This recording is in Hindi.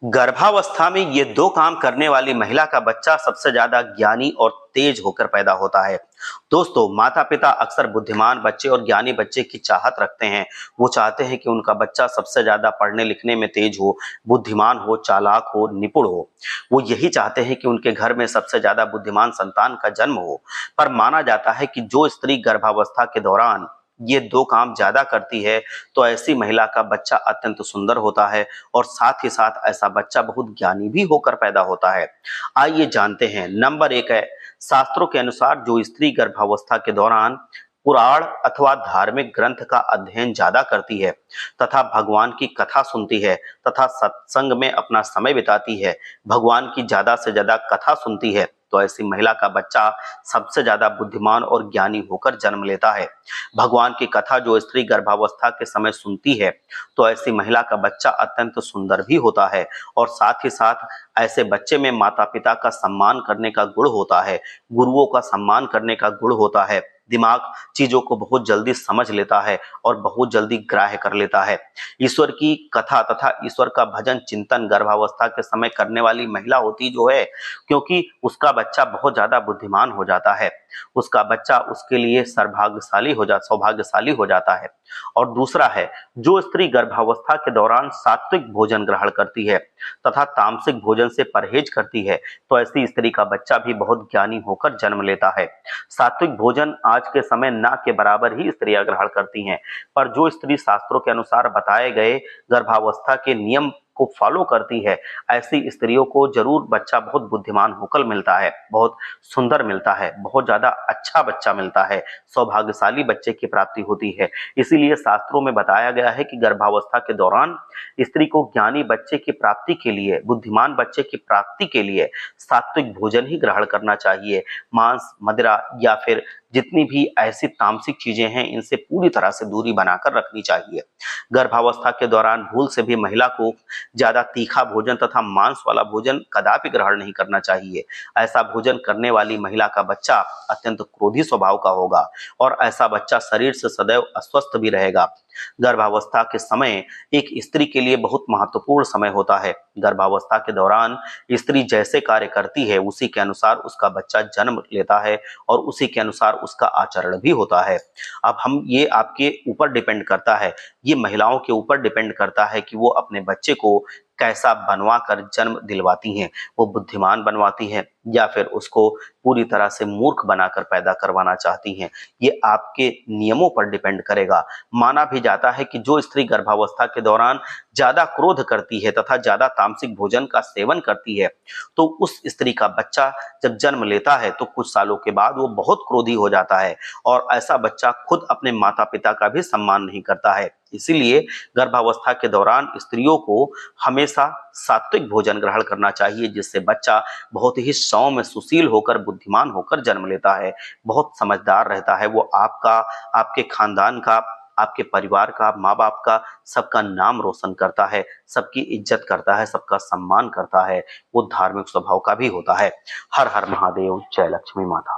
गर्भावस्था में ये दो काम करने वाली महिला का बच्चा सबसे ज्यादा ज्ञानी और तेज होकर पैदा होता है। दोस्तों, माता पिता अक्सर बुद्धिमान बच्चे और ज्ञानी बच्चे की चाहत रखते हैं। वो चाहते हैं कि उनका बच्चा सबसे ज्यादा पढ़ने लिखने में तेज हो, बुद्धिमान हो, चालाक हो, निपुण हो। वो यही चाहते हैं कि उनके घर में सबसे ज्यादा बुद्धिमान संतान का जन्म हो। पर माना जाता है कि जो स्त्री गर्भावस्था के दौरान ये दो काम ज्यादा करती है, तो ऐसी महिला का बच्चा अत्यंत सुंदर होता है और साथ ही साथ ऐसा बच्चा बहुत ज्ञानी भी होकर पैदा होता है। आइए जानते हैं। नंबर 1 है, शास्त्रों के अनुसार जो स्त्री गर्भावस्था के दौरान पुराण अथवा धार्मिक ग्रंथ का अध्ययन ज्यादा करती है तथा भगवान की कथा सुनती है तथा सत्संग में अपना समय बिताती है, भगवान की ज्यादा से ज्यादा कथा सुनती है, तो ऐसी महिला का बच्चा सबसे ज्यादा बुद्धिमान और ज्ञानी होकर जन्म लेता है। भगवान की कथा जो स्त्री गर्भावस्था के समय सुनती है, तो ऐसी महिला का बच्चा अत्यंत सुंदर भी होता है और साथ ही साथ ऐसे बच्चे में माता पिता का सम्मान करने का गुण होता है, गुरुओं का सम्मान करने का गुण होता है। दिमाग चीजों को बहुत जल्दी समझ लेता है और बहुत जल्दी ग्राह्य कर लेता है। ईश्वर की कथा तथा ईश्वर का भजन चिंतन गर्भावस्था के समय करने वाली महिला होती जो है, क्योंकि उसका बच्चा बहुत ज्यादा बुद्धिमान हो जाता है, उसका बच्चा उसके लिए सौभाग्यशाली हो जाता है। और दूसरा है, जो स्त्री गर्भावस्था के दौरान सात्विक भोजन ग्रहण करती है तथा तामसिक भोजन से परहेज करती है, तो ऐसी स्त्री का बच्चा भी बहुत ज्ञानी होकर जन्म लेता है। सात्विक भोजन आज के समय ना के बराबर ही स्त्रियां ग्रहण करती हैं, पर जो स्त्री शास्त्रों के अनुसार बताए गए गर्भावस्था के नियम को फॉलो करती है, ऐसी स्त्रियों को जरूर बच्चा बहुत बुद्धिमान होकर मिलता है, बहुत सुंदर मिलता है, बहुत ज्यादा अच्छा बच्चा मिलता है, सौभाग्यशाली बच्चे की प्राप्ति होती है। इसीलिए शास्त्रों में बताया गया है कि गर्भावस्था के दौरान स्त्री को ज्ञानी बच्चे की प्राप्ति के लिए, बुद्धिमान बच्चे की प्राप्ति के लिए सात्विक भोजन ही ग्रहण करना चाहिए। मांस, मदिरा या फिर जितनी भी ऐसी तामसिक चीजें हैं, इनसे पूरी तरह से दूरी बनाकर रखनी चाहिए। गर्भावस्था के दौरान भूल से भी महिला को ज्यादा तीखा भोजन तथा मांस वाला भोजन कदापि ग्रहण नहीं करना चाहिए। ऐसा भोजन करने वाली महिला का बच्चा अत्यंत क्रोधी स्वभाव का होगा और ऐसा बच्चा शरीर से सदैव अस्वस्थ भी रहेगा। गर्भावस्था के समय एक स्त्री के लिए बहुत महत्वपूर्ण समय होता है। गर्भावस्था के दौरान स्त्री जैसे कार्य करती है, उसी के अनुसार उसका बच्चा जन्म लेता है और उसी के अनुसार उसका आचरण भी होता है। अब ये आपके ऊपर डिपेंड करता है, ये महिलाओं के ऊपर डिपेंड करता है कि वो अपने बच्चे को कैसा बनवा कर जन्म दिलवाती हैं। वो बुद्धिमान बनवाती हैं या फिर उसको पूरी तरह से मूर्ख बनाकर पैदा करवाना चाहती हैं। ये आपके नियमों पर डिपेंड करेगा। माना भी जाता है कि जो स्त्री गर्भावस्था के दौरान ज्यादा क्रोध करती है तथा ज्यादा तामसिक भोजन का सेवन करती है, तो उस स्त्री का बच्चा जब जन्म लेता है तो कुछ सालों के बाद वो बहुत क्रोधी हो जाता है और ऐसा बच्चा खुद अपने माता पिता का भी सम्मान नहीं करता है। इसीलिए गर्भावस्था के दौरान स्त्रियों को हमेशा सात्विक भोजन ग्रहण करना चाहिए, जिससे बच्चा बहुत ही सौम्य, सुशील होकर, बुद्धिमान होकर जन्म लेता है, बहुत समझदार रहता है। वो आपका, आपके खानदान का, आपके परिवार का, माँ बाप का, सबका नाम रोशन करता है, सबकी इज्जत करता है, सबका सम्मान करता है। वो धार्मिक स्वभाव का भी होता है। हर हर महादेव। जय लक्ष्मी माता।